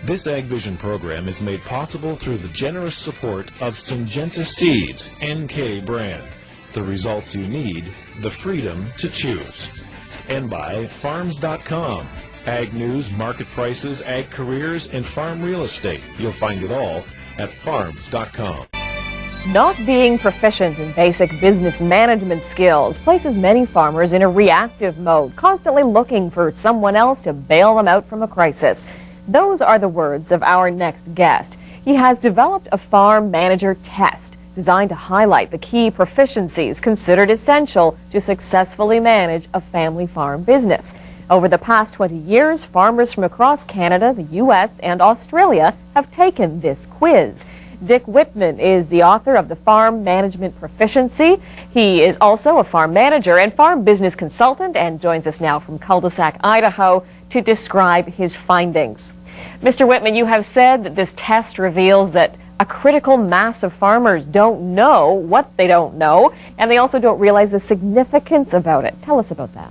This AgVision program is made possible through the generous support of Syngenta Seeds NK brand. The results you need, the freedom to choose. And by Farms.com. Ag news, market prices, ag careers, and farm real estate. You'll find it all at Farms.com. Not being proficient in basic business management skills places many farmers in a reactive mode, constantly looking for someone else to bail them out from a crisis. Those are the words of our next guest. He has developed a farm manager test designed to highlight the key proficiencies considered essential to successfully manage a family farm business. Over the past 20 years, farmers from across Canada, the U.S., and Australia have taken this quiz. Dick Wittman is the author of the Farm Management Proficiency. He is also a farm manager and farm business consultant and joins us now from Cul-de-sac, Idaho, to describe his findings. Mr. Wittman, you have said that this test reveals that a critical mass of farmers don't know what they don't know, and they also don't realize the significance about it. Tell us about that.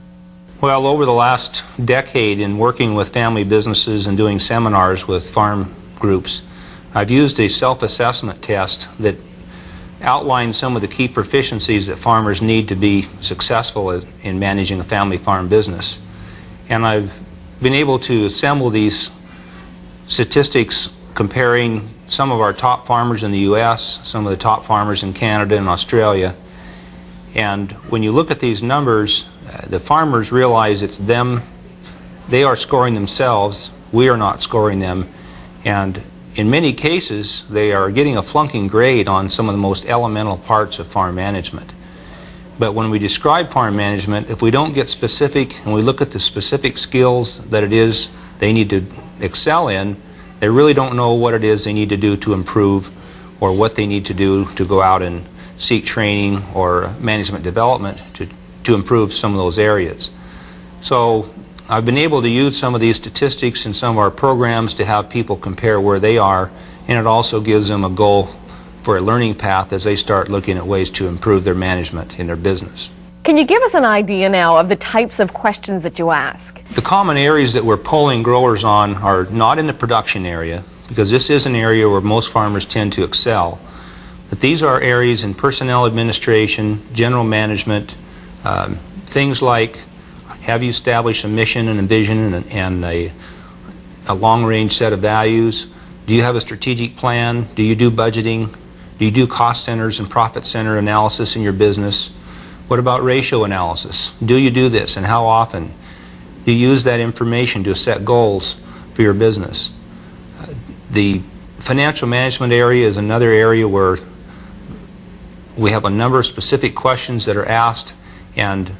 Well, over the last decade in working with family businesses and doing seminars with farm groups, I've used a self-assessment test that outlines some of the key proficiencies that farmers need to be successful in managing a family farm business. And I've been able to assemble these statistics comparing some of our top farmers in the U.S., some of the top farmers in Canada and Australia. And when you look at these numbers, the farmers realize it's them, they are scoring themselves, we are not scoring them. And in many cases, they are getting a flunking grade on some of the most elemental parts of farm management. But when we describe farm management, if we don't get specific and we look at the specific skills that it is they need to excel in, they really don't know what it is they need to do to improve or what they need to do to go out and seek training or management development to improve some of those areas. So I've been able to use some of these statistics in some of our programs to have people compare where they are, and it also gives them a goal for a learning path as they start looking at ways to improve their management in their business. Can you give us an idea now of the types of questions that you ask? The common areas that we're polling growers on are not in the production area, because this is an area where most farmers tend to excel. But these are areas in personnel administration, general management, things like, have you established a mission and a vision and a long-range set of values? Do you have a strategic plan? Do you do budgeting? Do you do cost centers and profit center analysis in your business? What about ratio analysis? Do you do this, and how often? Do you use that information to set goals for your business? The financial management area is another area where we have a number of specific questions that are asked, and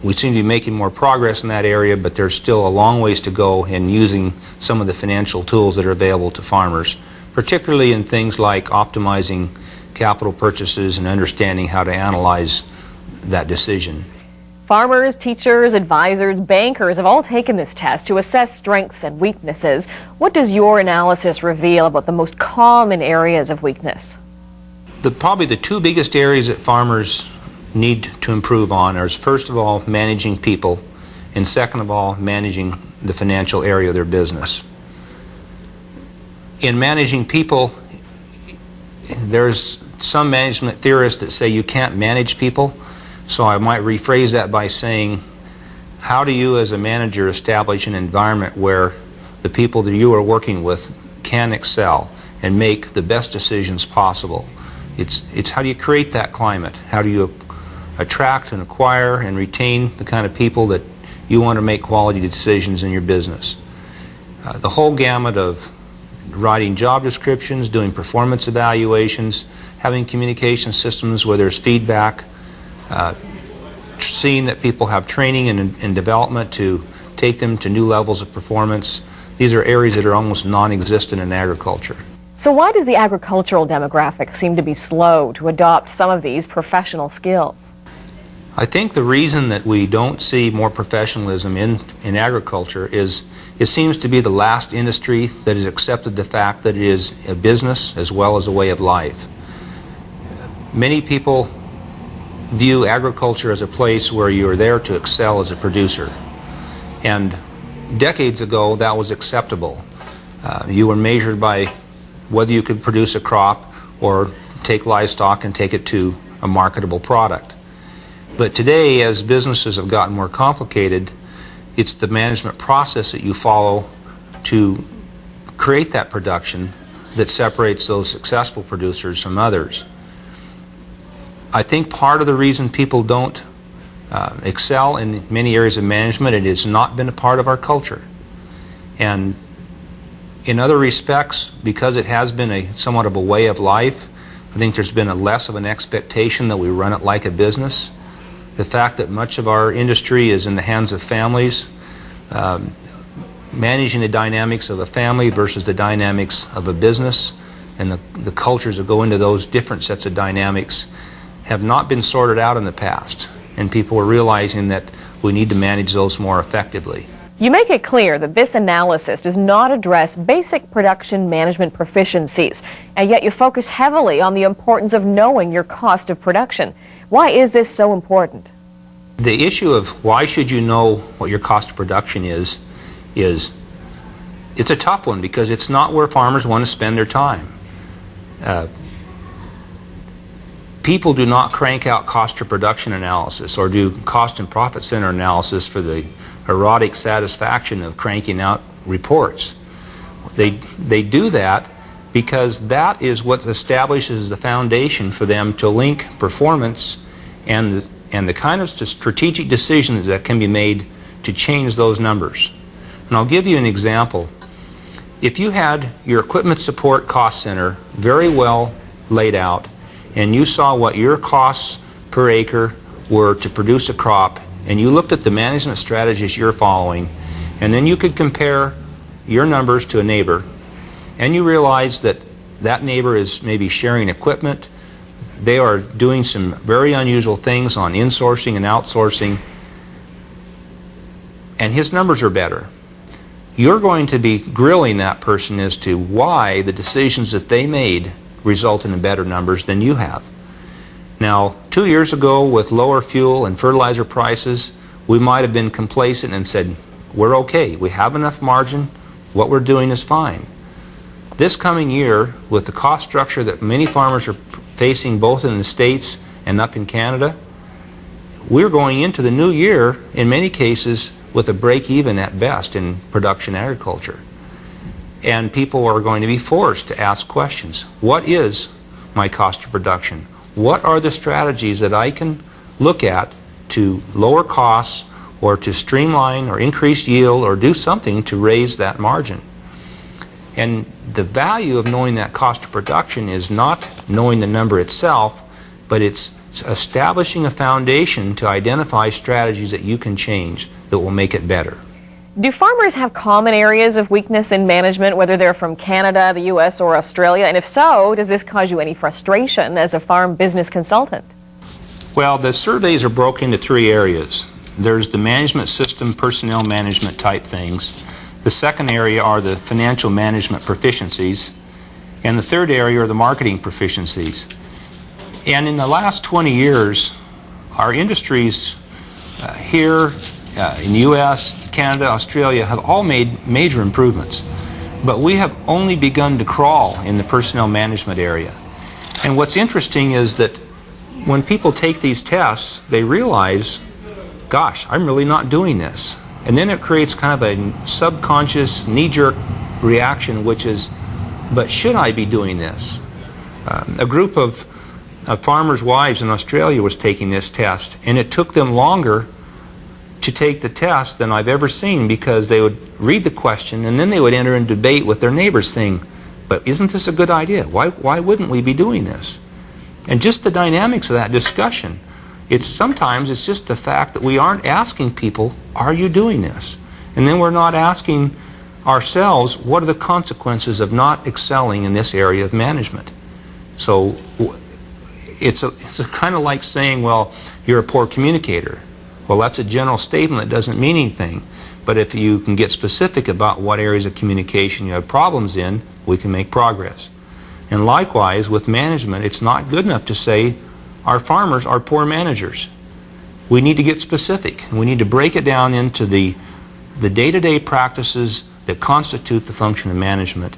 we seem to be making more progress in that area, but there's still a long ways to go in using some of the financial tools that are available to farmers, particularly in things like optimizing capital purchases and understanding how to analyze that decision. Farmers, teachers, advisors, bankers have all taken this test to assess strengths and weaknesses. What does your analysis reveal about the most common areas of weakness? Probably the two biggest areas that farmers need to improve on are, first of all, managing people, and second of all, managing the financial area of their business. In managing people, there's some management theorists that say you can't manage people, so I might rephrase that by saying, how do you as a manager establish an environment where the people that you are working with can excel and make the best decisions possible? It's how do you create that climate? How do you attract and acquire and retain the kind of people that you want to make quality decisions in your business? The whole gamut of writing job descriptions, doing performance evaluations, having communication systems where there's feedback, seeing that people have training and development to take them to new levels of performance. These are areas that are almost non-existent in agriculture. So why does the agricultural demographic seem to be slow to adopt some of these professional skills? I think the reason that we don't see more professionalism in agriculture is it seems to be the last industry that has accepted the fact that it is a business as well as a way of life. Many people view agriculture as a place where you are there to excel as a producer. And decades ago, that was acceptable. You were measured by whether you could produce a crop or take livestock and take it to a marketable product. But today, as businesses have gotten more complicated, it's the management process that you follow to create that production that separates those successful producers from others. I think part of the reason people don't excel in many areas of management, it has not been a part of our culture. And in other respects, because it has been somewhat of a way of life, I think there's been less of an expectation that we run it like a business. The fact that much of our industry is in the hands of families, managing the dynamics of a family versus the dynamics of a business, and the cultures that go into those different sets of dynamics have not been sorted out in the past. And people are realizing that we need to manage those more effectively. You make it clear that this analysis does not address basic production management proficiencies, and yet you focus heavily on the importance of knowing your cost of production. Why is this so important? The issue of why should you know what your cost of production is it's a tough one, because it's not where farmers want to spend their time. People do not crank out cost of production analysis or do cost and profit center analysis for the erotic satisfaction of cranking out reports. They do that because that is what establishes the foundation for them to link performance and the kind of strategic decisions that can be made to change those numbers. And I'll give you an example. If you had your equipment support cost center very well laid out, and you saw what your costs per acre were to produce a crop, and you looked at the management strategies you're following, and then you could compare your numbers to a neighbor, and you realize that that neighbor is maybe sharing equipment, they are doing some very unusual things on insourcing and outsourcing, and his numbers are better. You're going to be grilling that person as to why the decisions that they made result in better numbers than you have. Now, 2 years ago, with lower fuel and fertilizer prices, we might have been complacent and said, we're okay, we have enough margin, what we're doing is fine. This coming year, with the cost structure that many farmers are facing both in the States and up in Canada, we're going into the new year, in many cases, with a break-even at best in production agriculture. And people are going to be forced to ask questions. What is my cost of production? What are the strategies that I can look at to lower costs or to streamline or increase yield or do something to raise that margin? And the value of knowing that cost of production is not knowing the number itself, but it's establishing a foundation to identify strategies that you can change that will make it better. Do farmers have common areas of weakness in management, whether they're from Canada, the U.S., or Australia? And if so, does this cause you any frustration as a farm business consultant? Well, the surveys are broken into 3 areas. There's the management system, personnel management type things. The second area are the financial management proficiencies. And the third area are the marketing proficiencies. And in the last 20 years, our industries here in the U.S., Canada, Australia have all made major improvements. But we have only begun to crawl in the personnel management area. And what's interesting is that when people take these tests, they realize, gosh, I'm really not doing this. And then it creates kind of a subconscious knee-jerk reaction, which is, but should I be doing this? A group of farmers' wives in Australia was taking this test, and it took them longer to take the test than I've ever seen, because they would read the question and then they would enter in debate with their neighbors saying, but isn't this a good idea? Why wouldn't we be doing this? And just the dynamics of that discussion, sometimes it's just the fact that we aren't asking people, are you doing this? And then we're not asking ourselves, what are the consequences of not excelling in this area of management? So it's kind of like saying, well, you're a poor communicator. Well, that's a general statement that doesn't mean anything. But if you can get specific about what areas of communication you have problems in, we can make progress. And likewise, with management, it's not good enough to say our farmers are poor managers. We need to get specific. We need to break it down into the day-to-day practices that constitute the function of management